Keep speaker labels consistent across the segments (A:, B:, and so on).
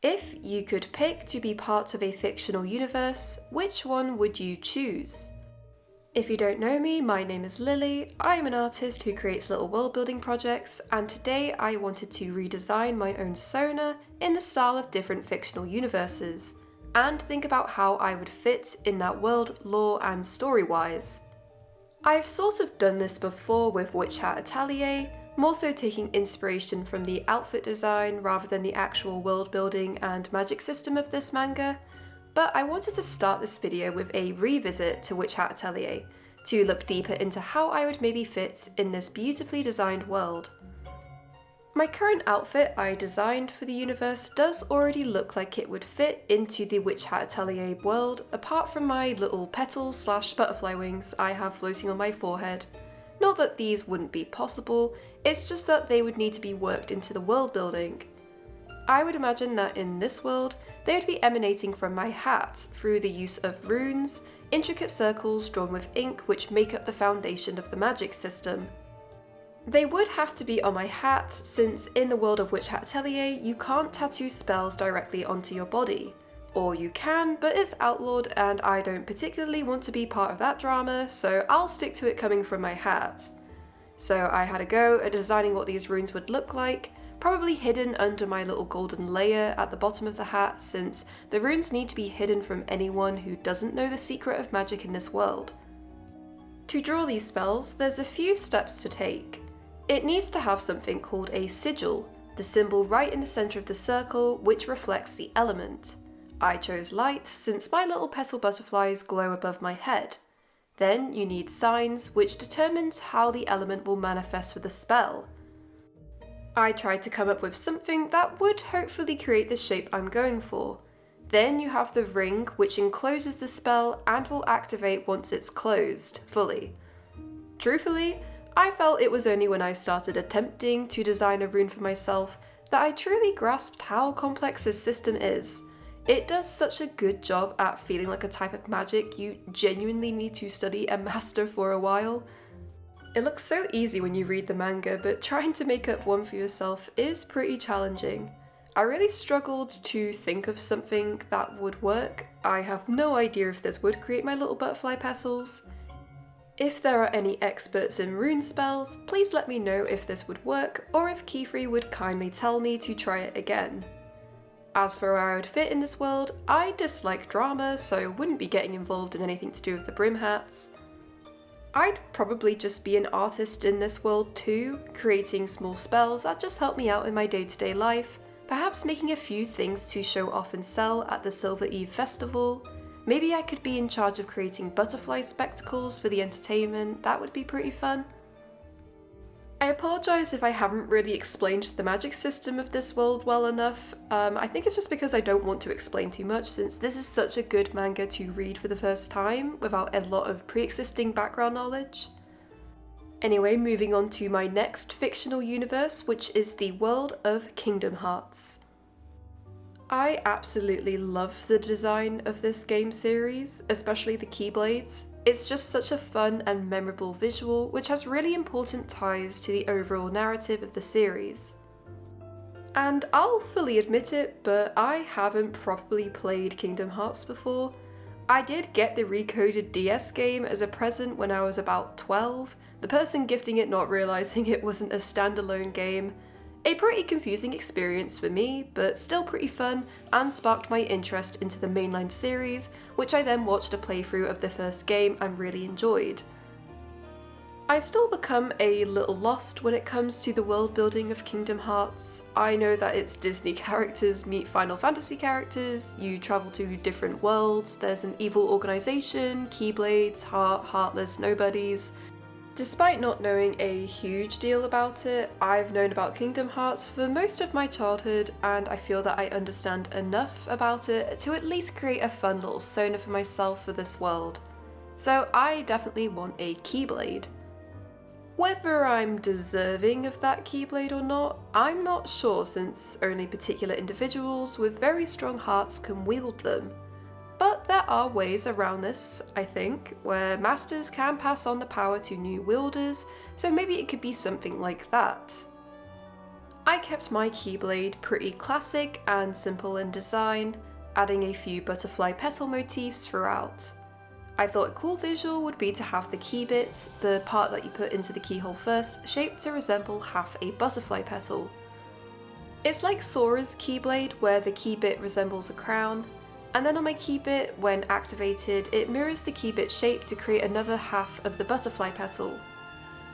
A: If you could pick to be part of a fictional universe, which one would you choose? If you don't know me, my name is Lily. I am an artist who creates little world building projects, and today I wanted to redesign my own Sona in the style of different fictional universes, and think about how I would fit in that world, lore and story-wise. I've sort of done this before with Witch Hat Atelier, more so taking inspiration from the outfit design rather than the actual world building and magic system of this manga, but I wanted to start this video with a revisit to Witch Hat Atelier, to look deeper into how I would maybe fit in this beautifully designed world. My current outfit I designed for the universe does already look like it would fit into the Witch Hat Atelier world, apart from my little petals / butterfly wings I have floating on my forehead. Not that these wouldn't be possible, it's just that they would need to be worked into the world building. I would imagine that in this world, they would be emanating from my hat through the use of runes, intricate circles drawn with ink which make up the foundation of the magic system. They would have to be on my hat, since in the world of Witch Hat Atelier, you can't tattoo spells directly onto your body. Or you can, but it's outlawed and I don't particularly want to be part of that drama, so I'll stick to it coming from my hat. So I had a go at designing what these runes would look like, probably hidden under my little golden layer at the bottom of the hat, since the runes need to be hidden from anyone who doesn't know the secret of magic in this world. To draw these spells, there's a few steps to take. It needs to have something called a sigil, the symbol right in the centre of the circle which reflects the element. I chose light since my little petal butterflies glow above my head. Then you need signs, which determines how the element will manifest with the spell. I tried to come up with something that would hopefully create the shape I'm going for. Then you have the ring, which encloses the spell and will activate once it's closed, fully. Truthfully, I felt it was only when I started attempting to design a rune for myself that I truly grasped how complex this system is. It does such a good job at feeling like a type of magic you genuinely need to study and master for a while. It looks so easy when you read the manga, but trying to make up one for yourself is pretty challenging. I really struggled to think of something that would work. I have no idea if this would create my little butterfly petals. If there are any experts in rune spells, please let me know if this would work, or if Keyfree would kindly tell me to try it again. As for where I would fit in this world, I dislike drama, so wouldn't be getting involved in anything to do with the brim hats. I'd probably just be an artist in this world too, creating small spells that just help me out in my day-to-day life, perhaps making a few things to show off and sell at the Silver Eve festival. Maybe I could be in charge of creating butterfly spectacles for the entertainment, that would be pretty fun. I apologise if I haven't really explained the magic system of this world well enough. I think it's just because I don't want to explain too much, since this is such a good manga to read for the first time without a lot of pre-existing background knowledge. Anyway, moving on to my next fictional universe, which is the world of Kingdom Hearts. I absolutely love the design of this game series, especially the Keyblades. It's just such a fun and memorable visual, which has really important ties to the overall narrative of the series. And I'll fully admit it, but I haven't properly played Kingdom Hearts before. I did get the recoded DS game as a present when I was about 12, the person gifting it not realising it wasn't a standalone game. A pretty confusing experience for me, but still pretty fun, and sparked my interest into the mainline series, which I then watched a playthrough of the first game and really enjoyed. I still become a little lost when it comes to the world building of Kingdom Hearts. I know that it's Disney characters meet Final Fantasy characters, you travel to different worlds, there's an evil organisation, Keyblades, heartless nobodies. Despite not knowing a huge deal about it, I've known about Kingdom Hearts for most of my childhood, and I feel that I understand enough about it to at least create a fun little Sona for myself for this world. So I definitely want a Keyblade. Whether I'm deserving of that Keyblade or not, I'm not sure, since only particular individuals with very strong hearts can wield them. But there are ways around this, I think, where masters can pass on the power to new wielders, so maybe it could be something like that. I kept my keyblade pretty classic and simple in design, adding a few butterfly petal motifs throughout. I thought a cool visual would be to have the key bit, the part that you put into the keyhole first, shaped to resemble half a butterfly petal. It's like Sora's keyblade where the key bit resembles a crown, and then on my key bit, when activated, it mirrors the key bit shape to create another half of the butterfly petal.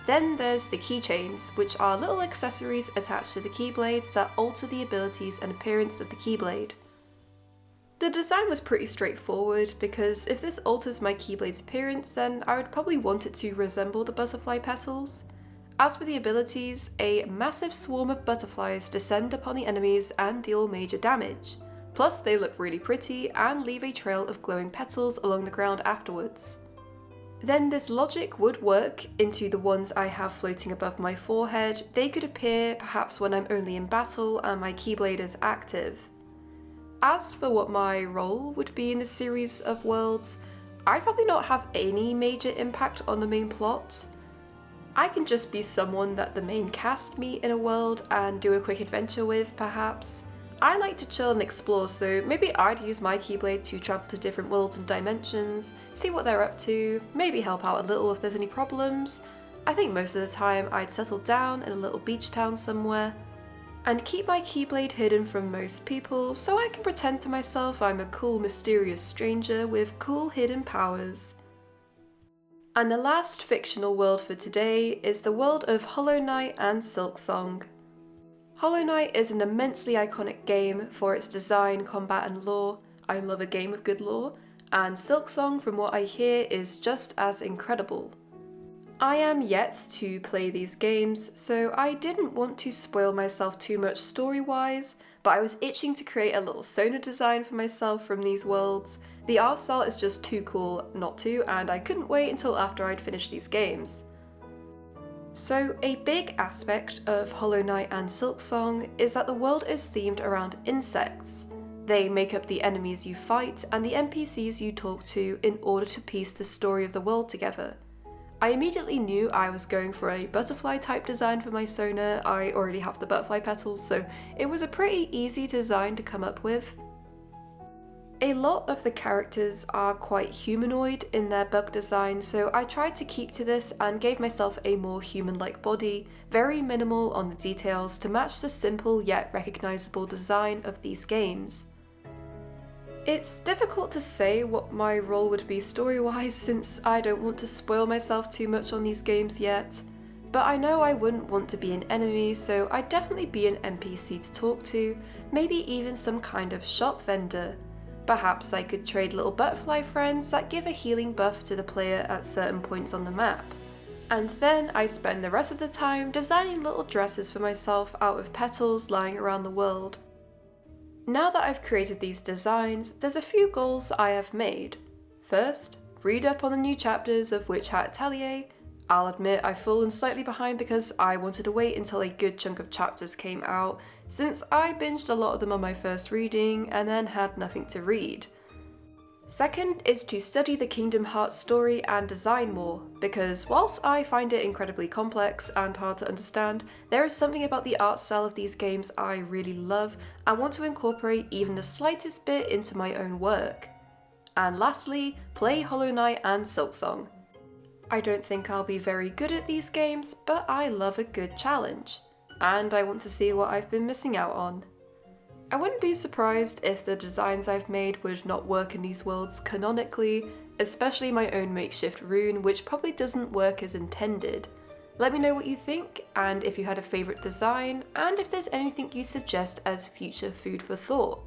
A: Then there's the keychains, which are little accessories attached to the keyblades that alter the abilities and appearance of the keyblade. The design was pretty straightforward because if this alters my keyblade's appearance, then I would probably want it to resemble the butterfly petals. As for the abilities, a massive swarm of butterflies descend upon the enemies and deal major damage. Plus they look really pretty and leave a trail of glowing petals along the ground afterwards. Then this logic would work into the ones I have floating above my forehead. They could appear perhaps when I'm only in battle and my keyblade is active. As for what my role would be in the series of worlds, I'd probably not have any major impact on the main plot. I can just be someone that the main cast meet in a world and do a quick adventure with, perhaps. I like to chill and explore, so maybe I'd use my keyblade to travel to different worlds and dimensions, see what they're up to, maybe help out a little if there's any problems. I think most of the time I'd settle down in a little beach town somewhere, and keep my keyblade hidden from most people so I can pretend to myself I'm a cool mysterious stranger with cool hidden powers. And the last fictional world for today is the world of Hollow Knight and Silksong. Hollow Knight is an immensely iconic game for its design, combat and lore. I love a game with good lore, and Silksong, from what I hear, is just as incredible. I am yet to play these games, so I didn't want to spoil myself too much story-wise, but I was itching to create a little Sona design for myself from these worlds. The art style is just too cool not to, and I couldn't wait until after I'd finished these games. So a big aspect of Hollow Knight and Silksong is that the world is themed around insects. They make up the enemies you fight and the NPCs you talk to in order to piece the story of the world together. I immediately knew I was going for a butterfly type design for my Sona. I already have the butterfly petals, so it was a pretty easy design to come up with. A lot of the characters are quite humanoid in their bug design, so I tried to keep to this and gave myself a more human-like body, very minimal on the details to match the simple yet recognisable design of these games. It's difficult to say what my role would be story-wise since I don't want to spoil myself too much on these games yet, but I know I wouldn't want to be an enemy, so I'd definitely be an NPC to talk to, maybe even some kind of shop vendor. Perhaps I could trade little butterfly friends that give a healing buff to the player at certain points on the map. And then I spend the rest of the time designing little dresses for myself out of petals lying around the world. Now that I've created these designs, there's a few goals I have made. First, read up on the new chapters of Witch Hat Atelier. I'll admit I've fallen slightly behind because I wanted to wait until a good chunk of chapters came out, since I binged a lot of them on my first reading and then had nothing to read. Second is to study the Kingdom Hearts story and design more, because whilst I find it incredibly complex and hard to understand, there is something about the art style of these games I really love and want to incorporate even the slightest bit into my own work. And lastly, play Hollow Knight and Silksong. I don't think I'll be very good at these games, but I love a good challenge, and I want to see what I've been missing out on. I wouldn't be surprised if the designs I've made would not work in these worlds canonically, especially my own makeshift rune, which probably doesn't work as intended. Let me know what you think, and if you had a favourite design, and if there's anything you suggest as future food for thought.